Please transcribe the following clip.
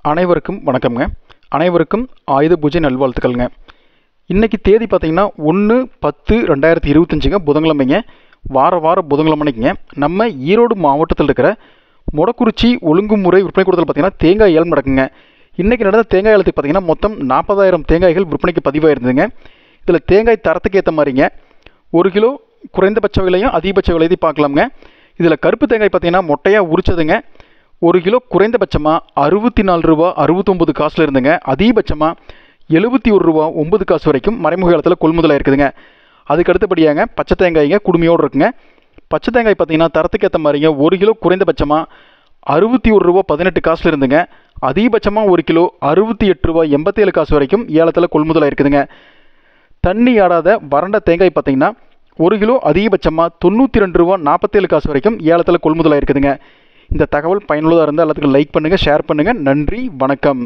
அனைவருக்கும் வணக்கம்ங்க. அனைவருக்கும் ஆயுத பூஜை நல்வாழ்த்துக்கள்ங்க. இன்றைக்கி தேதி பார்த்திங்கன்னா 1/10/2025 புதன்கிழமைங்க. வார புதன்கிழமைக்குங்க நம்ம ஈரோடு மாவட்டத்தில் இருக்கிற மொடக்குறிச்சி ஒழுங்குமுறை விற்பனை கூடத்தில் பார்த்திங்கன்னா தேங்காய் ஏலம் நடக்குங்க. இன்றைக்கி நடந்த தேங்காய் ஏலத்துக்கு பார்த்திங்கன்னா மொத்தம் 40,000 தேங்காய்கள் விற்பனைக்கு பதிவாயிருந்துங்க. இதில் தேங்காய் தரத்துக்கு ஏற்ற மாதிரிங்க 1 கிலோ குறைந்தபட்ச விலையும் அதிகபட்ச விலையும் பார்க்கலாமுங்க. இதில் கருப்பு தேங்காய் பார்த்திங்கன்னா மொட்டையாக உரிச்சதுங்க 1 கிலோ குறைந்தபட்சமாக 64 ரூபா 69 காசில் இருந்துங்க. அதிகபட்சமாக 71 ரூபா 9 காசு வரைக்கும் மறைமுக காலத்தில் கொள்முதலாக இருக்குதுங்க. அதுக்கு அடுத்தபடியாங்க பச்சை தேங்காய்ங்க குடுமையோடு இருக்குங்க. பச்சை தேங்காய் பார்த்தீங்கன்னா தரத்துக்கு ஏற்ற மாதிரிங்க 1 கிலோ குறைந்தபட்சமாக 61 ரூபா 18 காசில் இருந்துங்க. அதிகபட்சமாக 1 கிலோ 68 ரூபா 87 காசு வரைக்கும் ஏலத்தில் கொள்முதலாக இருக்குதுங்க. தண்ணி ஆடாத வறண்ட தேங்காய் பார்த்தீங்கன்னா 1 கிலோ அதிகபட்சமாக 92 ரூபா 47 காசு வரைக்கும் ஏலத்தில் கொள்முதலாக இருக்குதுங்க. இந்த தகவல் பயனுள்ளதாக இருந்தால் எல்லாத்துக்கும் லைக் பண்ணுங்கள், ஷேர் பண்ணுங்கள். நன்றி, வணக்கம்.